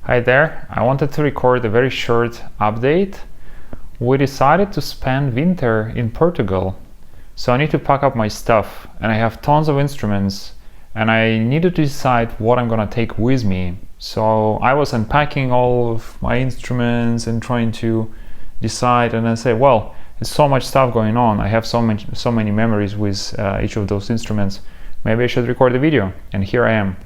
Hi there, I wanted to record a very short update. We decided to spend winter in Portugal, so I need to pack up my stuff and I have tons of instruments and I needed to decide what I'm gonna take with me. So I was unpacking all of my instruments and trying to decide, and I said, well, there's so much stuff going on. I have so many memories with each of those instruments. Maybe I should record a video, and here I am.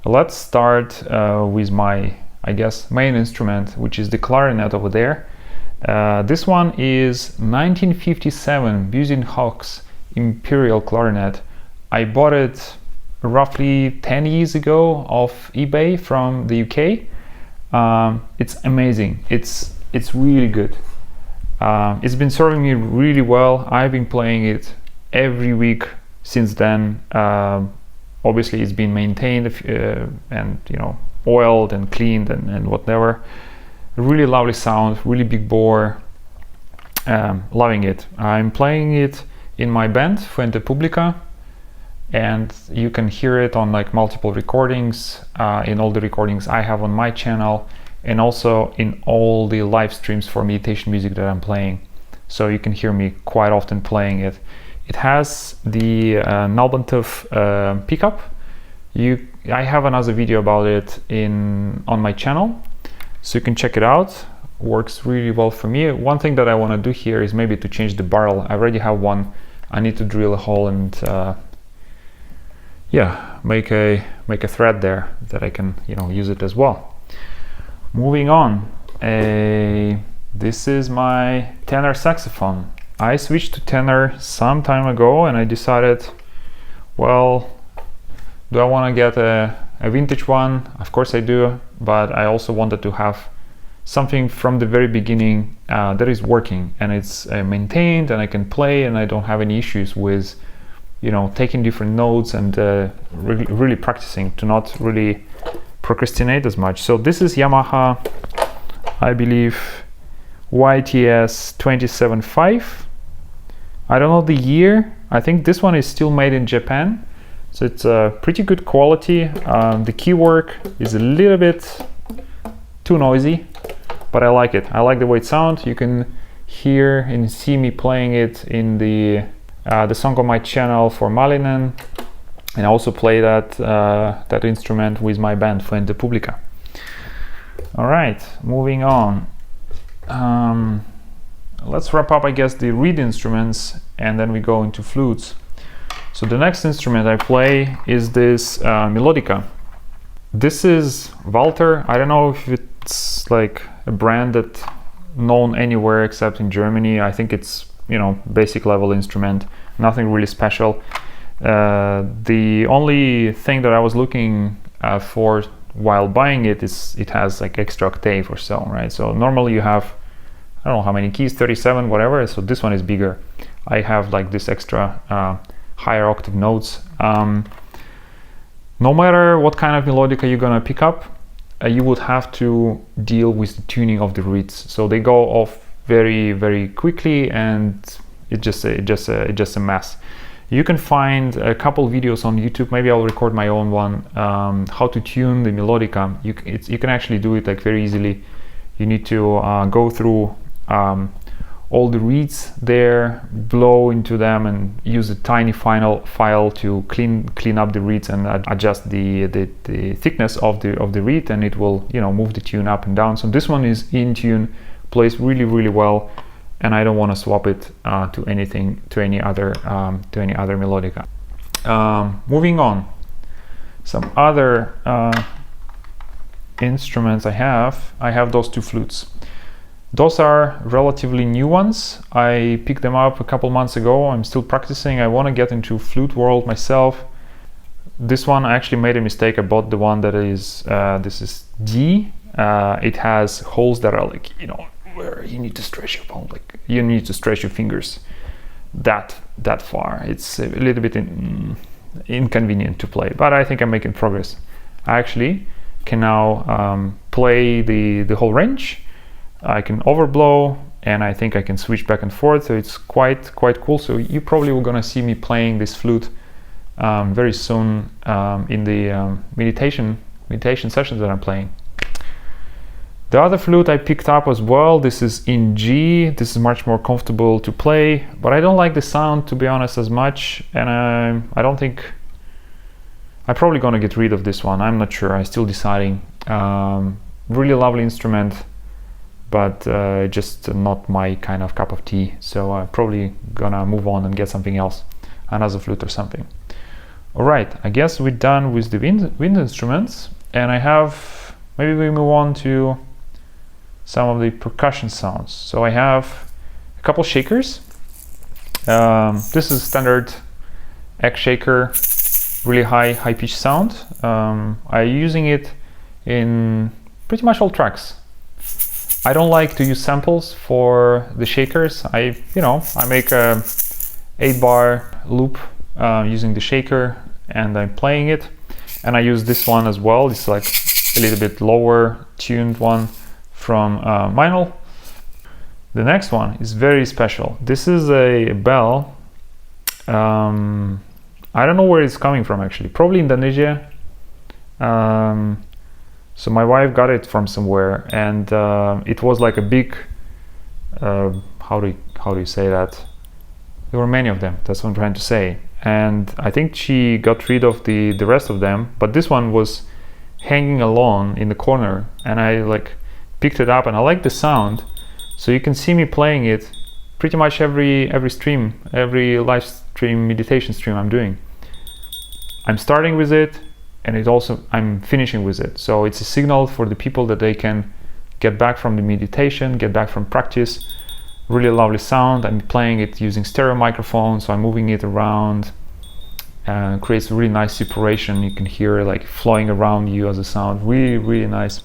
Let's start with my, I guess, main instrument, which is the clarinet over there. This one is 1957 Busin-Hawkes Imperial clarinet. I bought it roughly 10 years ago off eBay from the UK. It's amazing. It's really good. It's been serving me really well. I've been playing it every week since then. Obviously it's been maintained and oiled and cleaned and whatever. Really lovely sound, really big bore. Loving it. I'm playing it in my band Fender Publica, and you can hear it on like multiple recordings, in all the recordings I have on my channel, and also in all the live streams for meditation music that I'm playing. So you can hear me quite often playing it. It has the Nalbantov pickup. I have another video about it on my channel, so you can check it out. Works really well for me. One thing that I want to do here is maybe to change the barrel. I already have one. I need to drill a hole and make a thread there that I can use it as well. Moving on, this is my tenor saxophone. I switched to tenor some time ago and I decided, well, do I want to get a vintage one? Of course I do, but I also wanted to have something from the very beginning that is working and it's maintained and I can play and I don't have any issues with taking different notes and really practicing to not really procrastinate as much. So this is Yamaha, I believe, YTS 275. I don't know the year. I think this one is still made in Japan, so it's pretty good quality. The keywork is a little bit too noisy, but I like it. I like the way it sounds. You can hear and see me playing it in the song on my channel for Malinen, and I also play that instrument with my band Fender Publica. All right, moving on. Let's wrap up, I guess, the reed instruments, and then we go into flutes. So the next instrument I play is this Melodica. This is Walter. I don't know if it's like a brand that known anywhere except in Germany. I think it's basic level instrument, nothing really special. The only thing that I was looking for while buying it is it has like extra octave or so, right? So normally you have, I don't know how many keys, 37, whatever. So this one is bigger. I have like this extra higher octave notes. No matter what kind of melodica you're gonna pick up, you would have to deal with the tuning of the reeds. So they go off very, very quickly, and it's just a mess. You can find a couple videos on YouTube. Maybe I'll record my own one. How to tune the melodica. You can actually do it like very easily. You need to go through all the reeds there, blow into them, and use a tiny file to clean up the reeds and adjust the thickness of the reed, and it will move the tune up and down. So this one is in tune, plays really, really well, and I don't want to swap it to any other melodica. Moving on, some other instruments I have those two flutes. Those are relatively new ones. I picked them up a couple months ago. I'm still practicing. I want to get into flute world myself. This one I actually made a mistake. I bought the one that is this is D. It has holes that are like where you need to stretch your palm, like you need to stretch your fingers that far. It's a little bit inconvenient to play, but I think I'm making progress. I actually can now play the whole range. I can overblow, and I think I can switch back and forth, so it's quite cool. So you probably were gonna see me playing this flute very soon in the meditation sessions that I'm playing. The other flute I picked up as well, this is in G. This is much more comfortable to play, but I don't like the sound, to be honest, as much, and I don't think I'm probably gonna get rid of this one. I'm not sure, I'm still deciding. Really lovely instrument, but just not my kind of cup of tea, so I'm probably gonna move on and get something else, another flute or something. All right, I guess we're done with the wind instruments, and maybe we move on to some of the percussion sounds. So I have a couple shakers. This is standard egg shaker, really high pitch sound. I'm using it in pretty much all tracks. I don't like to use samples for the shakers. I make a 8-bar loop using the shaker, and I'm playing it. And I use this one as well. It's like a little bit lower tuned one from Meinl. The next one is very special. This is a bell. I don't know where it's coming from actually. Probably Indonesia. So my wife got it from somewhere, and it was like a big. How do you say that? There were many of them. That's what I'm trying to say. And I think she got rid of the rest of them, but this one was hanging alone in the corner, and I like picked it up, and I like the sound. So you can see me playing it pretty much every stream, every live stream meditation stream I'm doing. I'm starting with it, and I'm finishing with it. So it's a signal for the people that they can get back from the meditation, get back from practice. Really lovely sound. I'm playing it using stereo microphone, so I'm moving it around, and creates a really nice separation. You can hear like flowing around you as a sound. Really nice.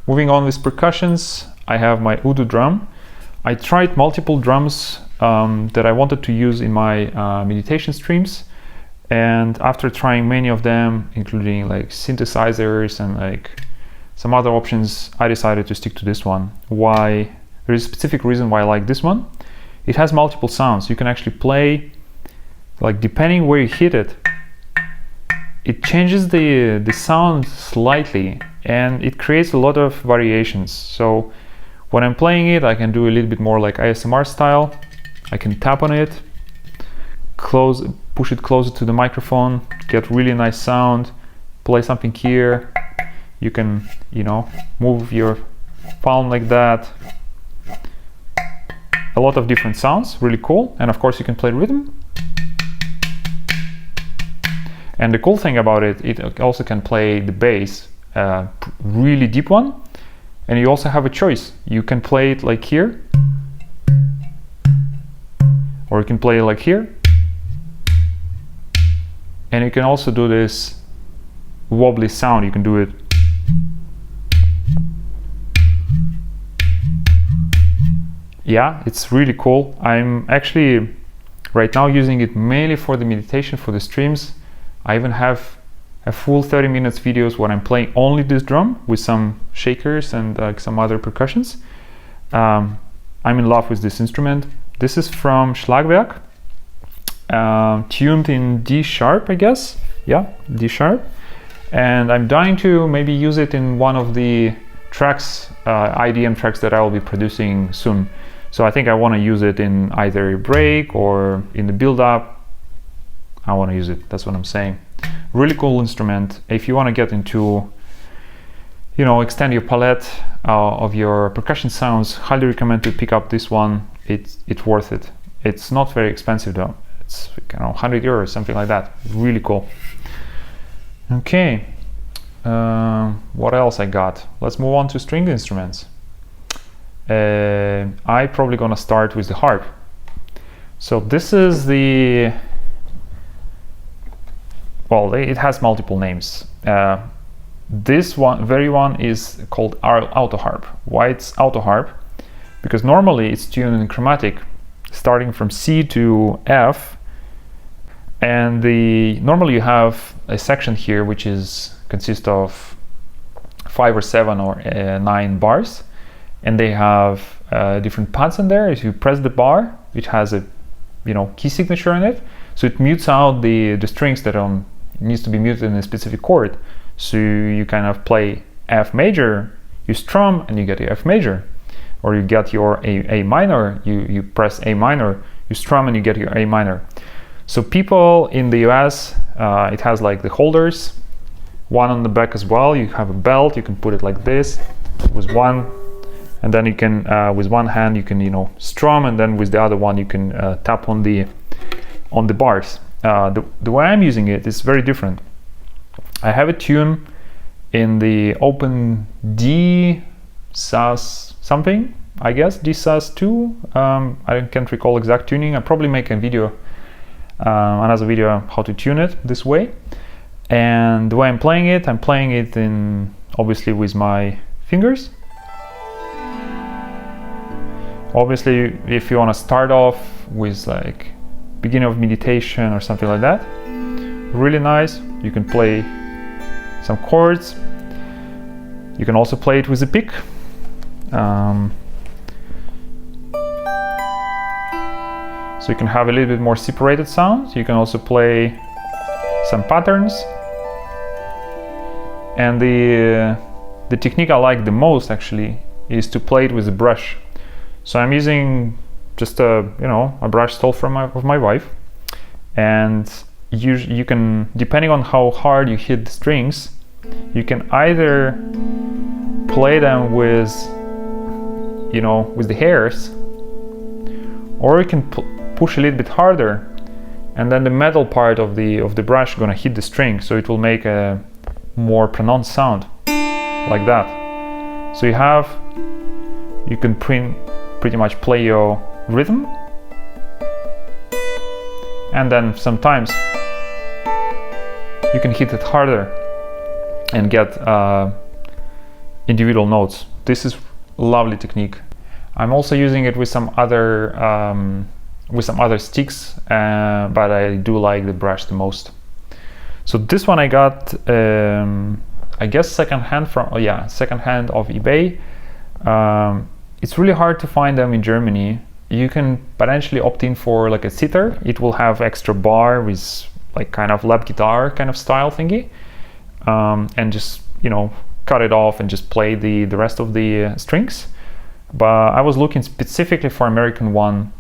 Moving on with percussions, I have my Udu Drum. I tried multiple drums that I wanted to use in my meditation streams, and after trying many of them, including like synthesizers and like some other options, I decided to stick to this one. Why? There is a specific reason why I like this one. It has multiple sounds. You can actually play, like depending where you hit it, it changes the sound slightly, and it creates a lot of variations. So when I'm playing it, I can do a little bit more like ASMR style. I can tap on it, push it closer to the microphone, get really nice sound, play something here. You can, move your palm like that. A lot of different sounds, really cool. And of course you can play rhythm. And the cool thing about it, it also can play the bass, really deep one. And you also have a choice. You can play it like here, or you can play it like here. And you can also do this wobbly sound. You can do it. Yeah, it's really cool. I'm actually right now using it mainly for the meditation, for the streams. I even have a full 30 minutes videos where I'm playing only this drum with some shakers and some other percussions. I'm in love with this instrument. This is from Schlagwerk, tuned in D sharp, I guess. Yeah, D sharp. And I'm dying to maybe use it in one of the tracks, IDM tracks that I will be producing soon. So I think I want to use it in either a break or in the build-up. I want to use it, that's what I'm saying. Really cool instrument. If you want to get into, extend your palette of your percussion sounds, highly recommend to pick up this one. It's worth it. It's not very expensive though. It's 100 euros, something like that. Really cool. Okay, what else I got? Let's move on to stringed instruments. I probably gonna start with the harp. So this is it has multiple names. This very one is called Autoharp. Why it's Autoharp? Because normally it's tuned in chromatic, starting from C to F, and normally you have a section here which consists of 5 or 7 or 9 bars, and they have different pads in there. If you press the bar, it has a key signature in it. So it mutes out the strings that needs to be muted in a specific chord. So you kind of play F major, you strum and you get your F major, or you get your A minor, you press A minor, you strum and you get your A minor. So people in the US, it has like the holders, one on the back as well. You have a belt, you can put it like this with one, and then you can with one hand you can, you know, strum, and then with the other one you can tap on the bars. The way I'm using it is very different. I have a tune in the open D sus something, I guess, D sus 2. I can't recall exact tuning. I'll probably make a video, another video how to tune it this way. And the way I'm playing it in obviously with my fingers. Obviously, if you want to start off with like beginning of meditation or something like that, really nice. You can play some chords. You can also play it with a pick. So you can have a little bit more separated sounds. You can also play some patterns. And the technique I like the most actually is to play it with a brush. So I'm using just a brush stole of my wife, and you can, depending on how hard you hit the strings, you can either play them with the hairs, or you can push a little bit harder, and then the metal part of the brush gonna hit the string, so it will make a more pronounced sound like that. So you can pretty much play your rhythm, and then sometimes you can hit it harder and get individual notes. This is a lovely technique. I'm also using it with some other sticks, but I do like the brush the most. So this one I got, I guess secondhand of eBay. It's really hard to find them in Germany. You can potentially opt in for like a sitar. It will have extra bar with like kind of lap guitar kind of style thingy, and just cut it off and just play the rest of the strings. But I was looking specifically for American one.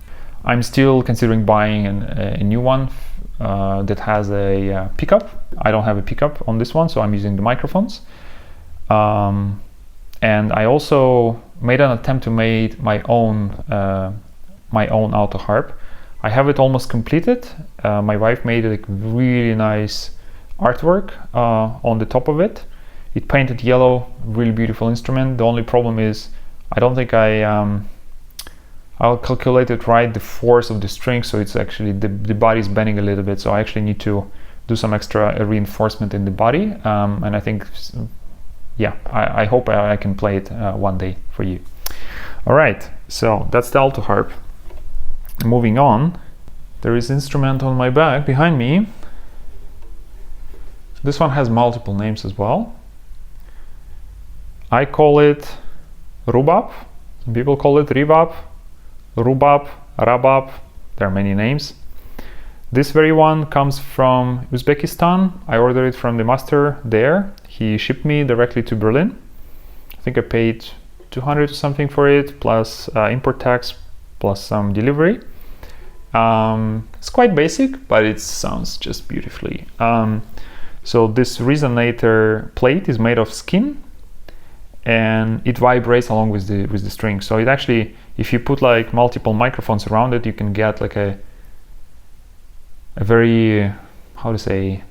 I'm still considering buying a new one that has a pickup. I don't have a pickup on this one, so I'm using the microphones. And I also made an attempt to make my own Autoharp. I have it almost completed. My wife made like really nice artwork on the top of it. It painted yellow, really beautiful instrument. The only problem is I don't think I'll calculate it right, the force of the string, so it's actually the body is bending a little bit, so I actually need to do some extra reinforcement in the body, and I think, yeah, I hope I can play it one day for you. All right, so that's the Autoharp. Moving on, there is instrument on my back behind me. This one has multiple names as well. I call it Rubab. Some people call it Ribab, Rubab, Rabab. There are many names. This very one comes from Uzbekistan. I ordered it from the master there. He shipped me directly to Berlin. I think I paid 200 or something for it, plus import tax, plus some delivery. It's quite basic, but it sounds just beautifully. So this resonator plate is made of skin, and it vibrates along with the string. So it actually, if you put like multiple microphones around it, you can get like a very, how to say,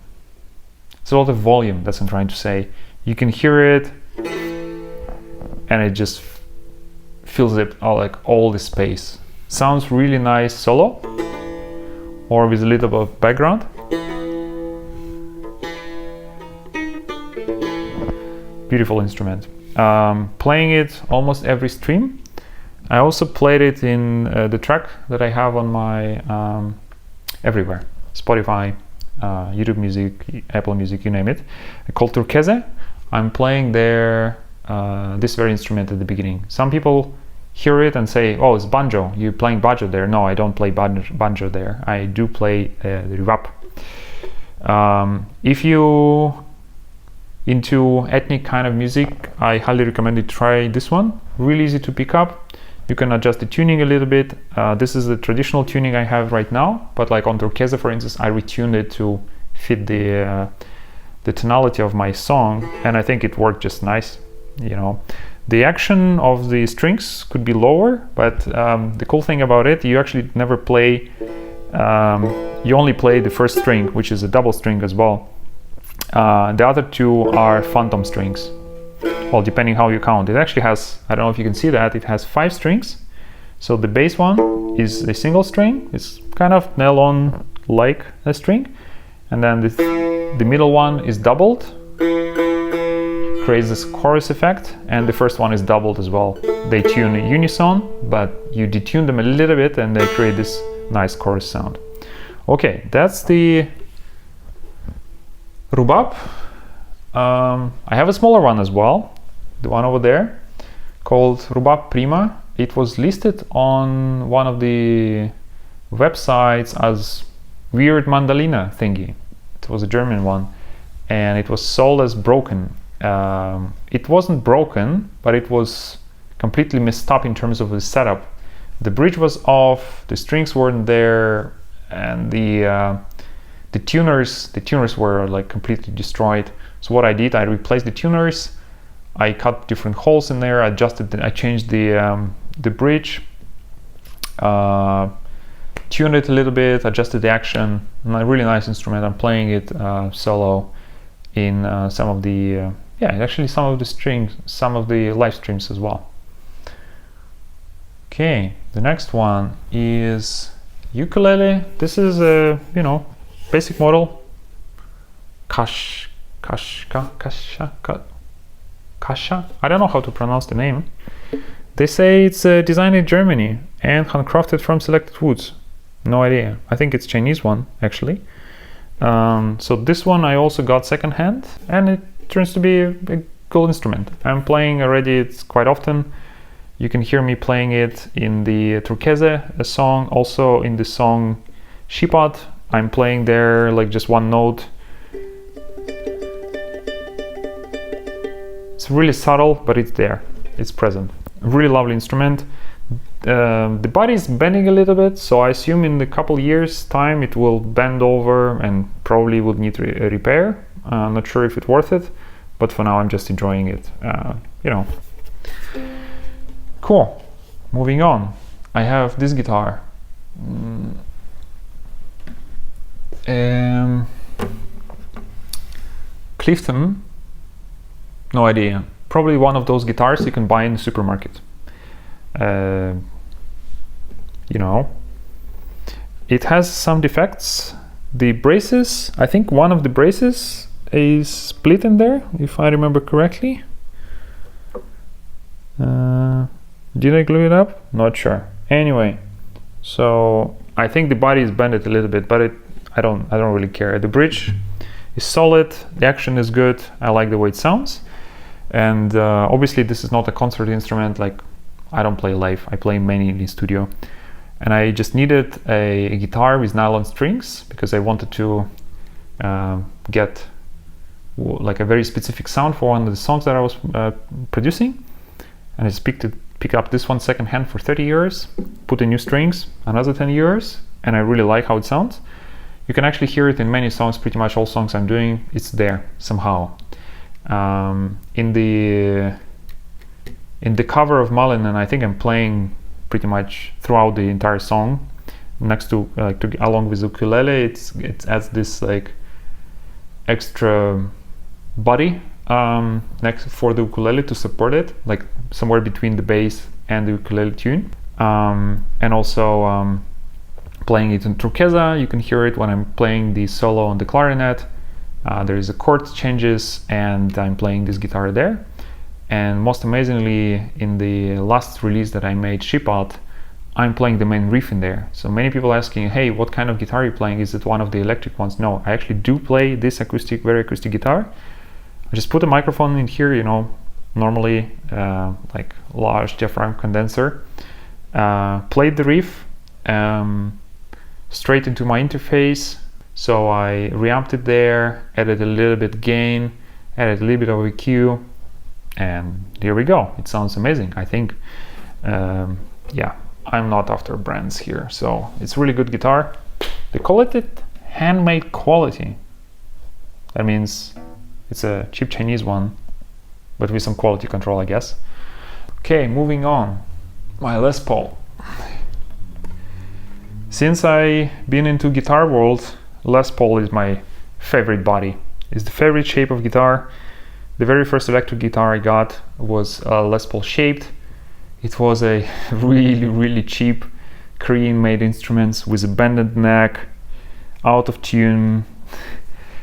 it's a lot of volume, that's what I'm trying to say. You can hear it, and it just fills it all the space. Sounds really nice solo, or with a little bit of background. Beautiful instrument. Playing it almost every stream. I also played it in the track that I have on my everywhere, Spotify, YouTube Music, Apple Music, you name it, called Turquese. I'm playing there this very instrument at the beginning. Some people hear it and say, oh, it's banjo, you're playing banjo there. No, I don't play banjo there. I do play the rubab. If you into ethnic kind of music, I highly recommend you try this one. Really easy to pick up. You can adjust the tuning a little bit. This is the traditional tuning I have right now, but like on Turquesa, for instance, I retuned it to fit the tonality of my song, and I think it worked just nice. You know, the action of the strings could be lower, but the cool thing about it, you actually never play, you only play the first string, which is a double string as well. The other two are phantom strings. Well, depending how you count. It actually has, I don't know if you can see that, it has 5 strings. So the bass one is a single string. It's kind of nylon-like a string. And then the middle one is doubled, creates this chorus effect, and the first one is doubled as well. They tune in unison, but you detune them a little bit and they create this nice chorus sound. Okay, that's the rubab. I have a smaller one as well, the one over there, called Rubab Prima. It was listed on one of the websites as weird mandolina thingy. It was a German one, and it was sold as broken. It wasn't broken, but it was completely messed up in terms of the setup. The bridge was off, the strings weren't there, and the tuners were like completely destroyed. So what I did, I replaced the tuners, I cut different holes in there, I changed the bridge, tuned it a little bit, adjusted the action. A really nice instrument. I'm playing it solo in some of the actually some of the strings, some of the live streams as well. Okay, the next one is ukulele. This is a basic model. Kasha. I don't know how to pronounce the name. They say it's designed in Germany and handcrafted from selected woods. No idea. I think it's Chinese one actually. So this one I also got secondhand, and it turns to be a cool instrument. I'm playing already it quite often. You can hear me playing it in the Turquesa song, also in the song Shipad. I'm playing there like just one note. It's really subtle, but it's there, it's present. Really lovely instrument. The body is bending a little bit, so I assume in a couple years time it will bend over and probably would need a repair. I'm not sure if it's worth it, but for now I'm just enjoying it. Cool. Moving on, I have this guitar. Clifton, no idea. Probably one of those guitars you can buy in the supermarket. It has some defects. The braces, I think one of the braces is split in there, if I remember correctly. Did I glue it up? Not sure. Anyway, so I think the body is bended a little bit, but I don't really care. The bridge is solid, the action is good, I like the way it sounds. And obviously this is not a concert instrument, like I don't play live, I play mainly in the studio. And I just needed a guitar with nylon strings because I wanted to get like a very specific sound for one of the songs that I was producing. And I just pick up this one secondhand for 30 euros, put in new strings, another 10 euros, and I really like how it sounds. You can actually hear it in many songs, pretty much all songs I'm doing, it's there somehow. In the cover of Malin, and I think I'm playing pretty much throughout the entire song. Next to along with ukulele, it adds this like extra body next for the ukulele to support it, like somewhere between the bass and the ukulele tune. And also playing it in Turquesa, you can hear it when I'm playing the solo on the clarinet. There is a chord changes, and I'm playing this guitar there. And most amazingly, in the last release that I made, Shipad, I'm playing the main riff in there. So many people asking, hey, what kind of guitar are you playing? Is it one of the electric ones? No, I actually do play this acoustic, very acoustic guitar. I just put a microphone in here, normally like large diaphragm condenser. Played the riff straight into my interface, so I reamped it there, added a little bit gain, added a little bit of EQ, and here we go. It sounds amazing, I think. Yeah, I'm not after brands here, so it's really good guitar. They call it handmade quality. That means it's a cheap Chinese one, but with some quality control, I guess. Okay, moving on. My Les Paul. Since I've been into guitar world, Les Paul is my favorite body. It's the favorite shape of guitar. The very first electric guitar I got was Les Paul shaped. It was a really cheap Korean-made instruments with a bended neck, out of tune,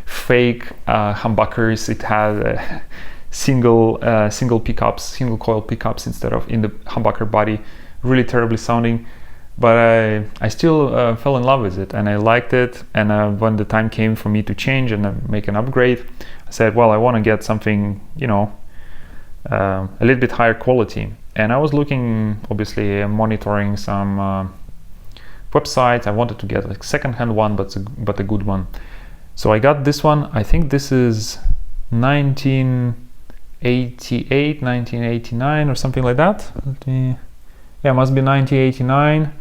fake humbuckers. It had single pickups, single coil pickups instead of in the humbucker body. Really terribly sounding, but I still fell in love with it, and I liked it. And when the time came for me to change and make an upgrade, I said, well, I want to get something, you know, a little bit higher quality. And I was looking, obviously, monitoring some websites. I wanted to get like second-hand one, but a good one. So I got this one. I think this is 1988, 1989 or something like that. Yeah, must be 1989.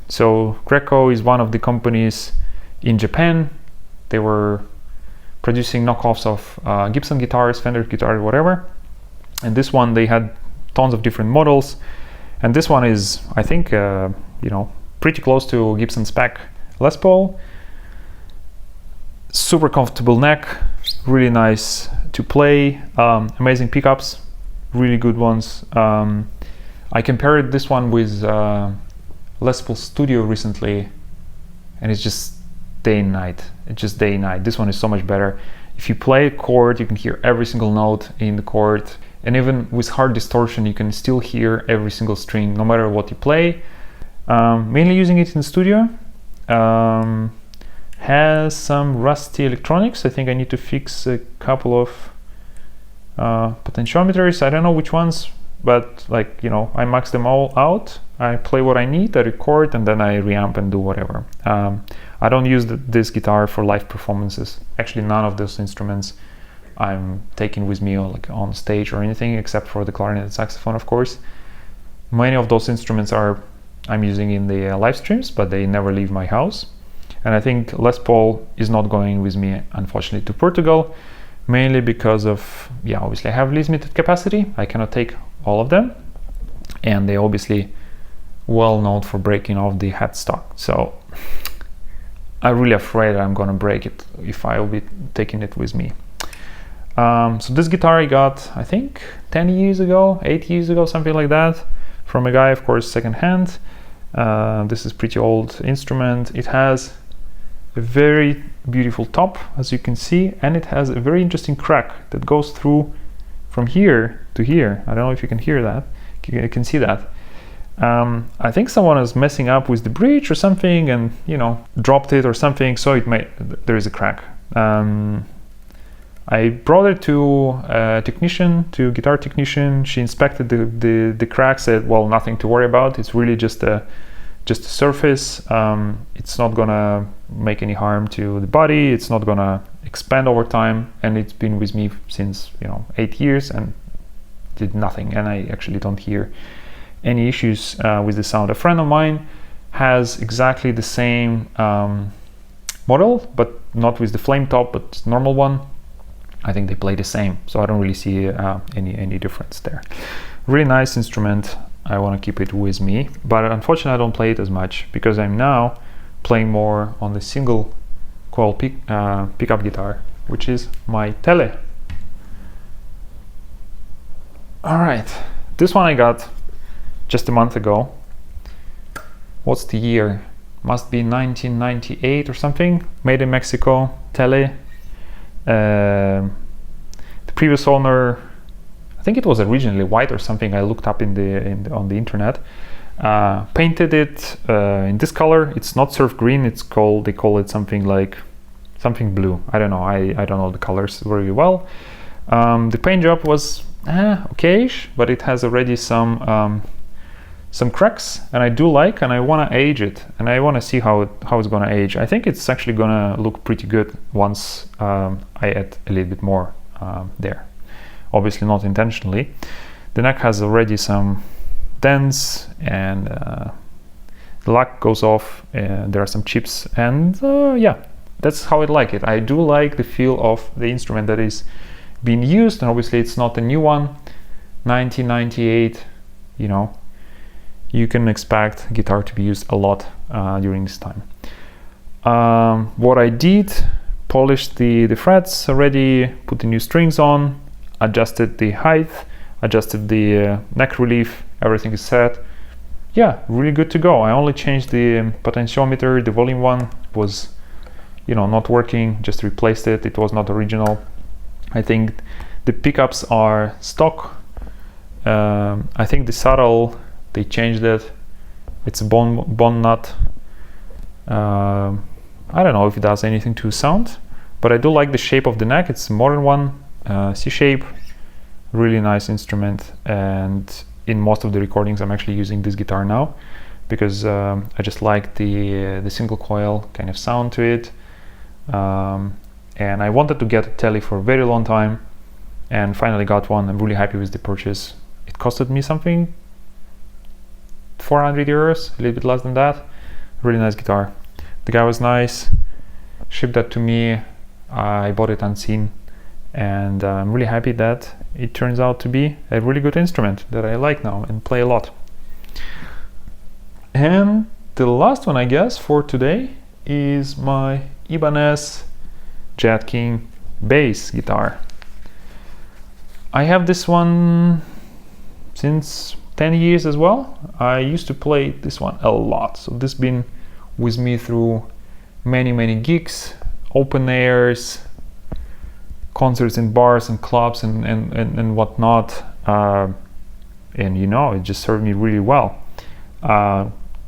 So Greco is one of the companies in Japan. They were producing knockoffs of Gibson guitars, Fender guitars, whatever. And this one, they had tons of different models. And this one is, I think, you know, pretty close to Gibson spec Les Paul. Super comfortable neck, really nice to play, amazing pickups, really good ones. I compared this one with Les Paul Studio recently, and it's just day and night. It's just day and night. This one is so much better. If you play a chord, you can hear every single note in the chord, and even with hard distortion, you can still hear every single string, no matter what you play. Mainly using it in the studio. Has some rusty electronics. I think I need to fix a couple of potentiometers. I don't know which ones, but like, you know, I max them all out. I play what I need, I record, and then I reamp and do whatever. I don't use this guitar for live performances. Actually, none of those instruments I'm taking with me like on stage or anything, except for the clarinet and saxophone, of course. Many of those instruments I'm using in the live streams, but they never leave my house. And I think Les Paul is not going with me, unfortunately, to Portugal, mainly because of, yeah, obviously I have limited capacity. I cannot take all of them. And they obviously well known for breaking off the headstock. So I'm really afraid I'm gonna break it if I'll be taking it with me. So this guitar I got, I think 10 years ago, 8 years ago, something like that, from a guy, of course, secondhand. This is pretty old instrument. It has a very beautiful top, as you can see, and it has a very interesting crack that goes through from here to here. I don't know if you can hear that. You can see that. I think someone is messing up with the bridge or something, and you know, dropped it or something, so there is a crack. I brought it to a technician, to a guitar technician. She inspected the crack, said, well, nothing to worry about. It's really just a surface. It's not gonna make any harm to the body. It's not gonna expand over time, and it's been with me since, you know, 8 years and did nothing. And I actually don't hear any issues with the sound. A friend of mine has exactly the same model, but not with the flame top, but normal one. I think they play the same, so I don't really see any difference there. Really nice instrument. I want to keep it with me, but unfortunately I don't play it as much because I'm now playing more on the single coil pickup guitar, which is my Tele. All right, this one I got just a month ago. What's the year? Must be 1998 or something. Made in Mexico, Tele. The previous owner, I think it was originally white or something. I looked up on the internet. Painted it in this color. It's not surf green. They call it something blue. I don't know. I don't know the colors very well. The paint job was okayish, but it has already some cracks, and I do like, and I want to age it, and I want to see how it's gonna age. I think it's actually gonna look pretty good once I add a little bit more there. Obviously not intentionally. The neck has already some dents, and the lock goes off, and there are some chips, and yeah, that's how I like it. I do like the feel of the instrument that is being used, and obviously it's not a new one. 1998, you know, you can expect guitar to be used a lot during this time. What I did, polished the frets already, put the new strings on, adjusted the height, adjusted the neck relief, everything is set. Yeah, really good to go. I only changed the potentiometer. The volume one was, you know, not working, just replaced it. It was not original. I think the pickups are stock. I think the saddle, they changed it. It's a bone nut. I don't know if it does anything to sound, but I do like the shape of the neck. It's a modern one, C shape, really nice instrument. And in most of the recordings, I'm actually using this guitar now because I just like the single coil kind of sound to it. And I wanted to get a Tele for a very long time, and finally got one. I'm really happy with the purchase. It costed me something 400 euros, a little bit less than that. Really nice guitar. The guy was nice, shipped that to me. I bought it unseen, and I'm really happy that it turns out to be a really good instrument that I like now and play a lot. And the last one, I guess, for today is my Ibanez Jet King bass guitar. I have this one since 10 years as well. I used to play this one a lot, so this has been with me through many gigs, open airs, concerts in bars and clubs and whatnot, and you know, it just served me really well.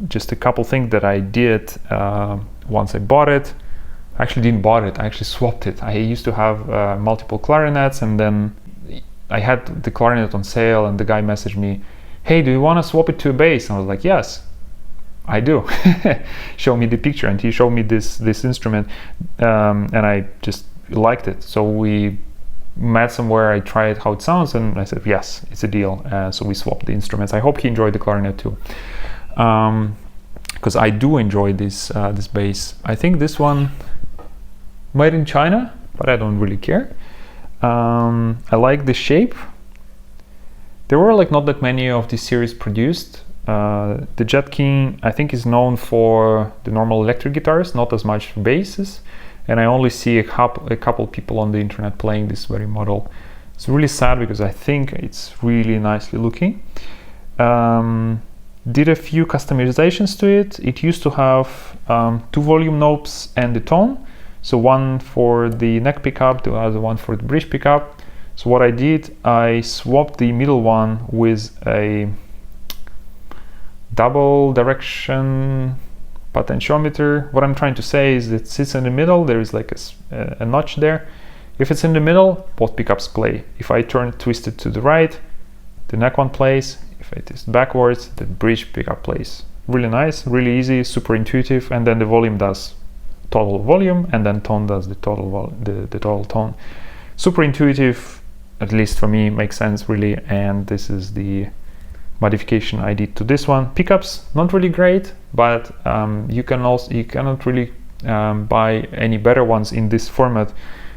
Just a couple things that I did once I bought it. I actually didn't bought it, I actually swapped it. I used to have multiple clarinets, and then I had the clarinet on sale, and the guy messaged me, hey, do you want to swap it to a bass? And I was like, yes, I do. Show me the picture, and he showed me this instrument, and I just liked it. So we met somewhere, I tried how it sounds, and I said, yes, it's a deal. So we swapped the instruments. I hope he enjoyed the clarinet too, because I do enjoy this bass. I think this one made in China, but I don't really care. I like the shape. There were like not that many of this series produced. The Jet King, I think, is known for the normal electric guitars, not as much basses, and I only see a couple people on the internet playing this very model. It's really sad because I think it's really nicely looking. Did a few customizations to it. It used to have 2 volume knobs and the tone. So one for the neck pickup, the other one for the bridge pickup. So what I did, I swapped the middle one with a double direction potentiometer. What I'm trying to say is it sits in the middle. There is like a notch there. If it's in the middle, both pickups play. If I twist it to the right, the neck one plays. If I twist backwards, the bridge pickup plays. Really nice, really easy, super intuitive. And then the volume does total volume, and then tone does the total tone. Super intuitive, at least for me, makes sense really. And this is the modification I did to this one. Pickups not really great, but you cannot really buy any better ones in this format.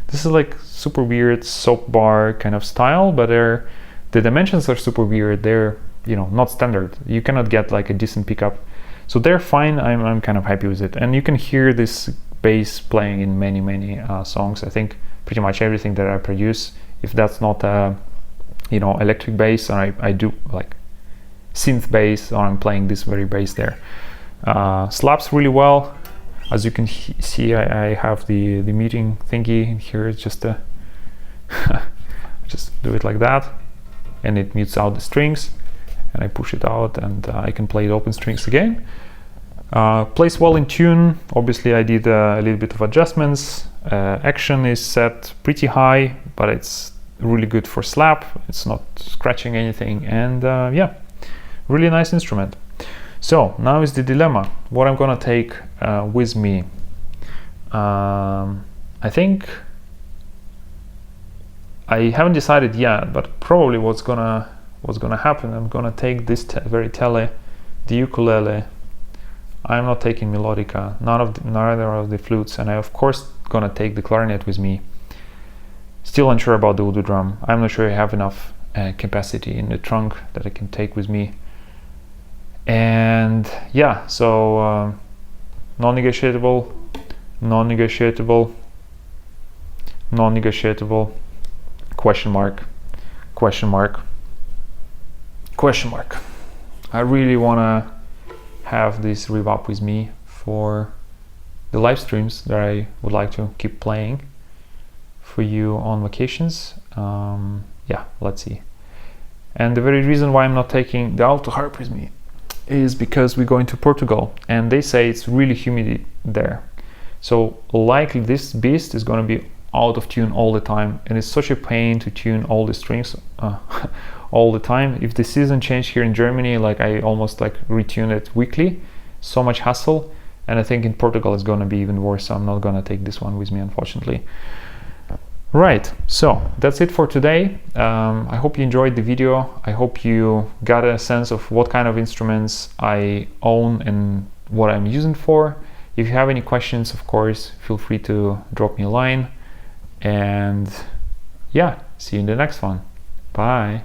This is like super weird soap bar kind of style, but the dimensions are super weird. They're, you know, not standard. You cannot get like a decent pickup. So they're fine. I'm kind of happy with it, and you can hear this bass playing in many songs. I think pretty much everything that I produce, if that's not you know, electric bass, and I do like synth bass, or I'm playing this very bass there. Slaps really well. As you can see, I have the muting thingy in here. It's just a just do it like that, and it mutes out the strings, and I push it out, and I can play the open strings again. Plays well in tune. Obviously I did a little bit of adjustments. Action is set pretty high, but it's really good for slap, it's not scratching anything, and yeah, really nice instrument. So now is the dilemma, what I'm gonna take with me. I think I haven't decided yet, but probably what's gonna happen, I'm gonna take this the ukulele. I'm not taking melodica, neither of the flutes, and I of course gonna take the clarinet with me. Still unsure about the Udu drum. I'm not sure I have enough capacity in the trunk that I can take with me. And yeah, so non-negotiable, non-negotiable, non-negotiable, question mark, question mark, question mark. I really wanna have this Rubab with me for the live streams that I would like to keep playing for you on vacations. Yeah, let's see. And the very reason why I'm not taking the Autoharp with me is because we're going to Portugal and they say it's really humid there. So likely this beast is going to be out of tune all the time, and it's such a pain to tune all the strings all the time. If the season changed here in Germany, like I almost like retune it weekly, so much hassle. And I think in Portugal it's going to be even worse, so I'm not going to take this one with me, unfortunately. Right, so that's it for today. I hope you enjoyed the video. I hope you got a sense of what kind of instruments I own and what I'm using for. If you have any questions, of course, feel free to drop me a line. And yeah, see you in the next one. Bye.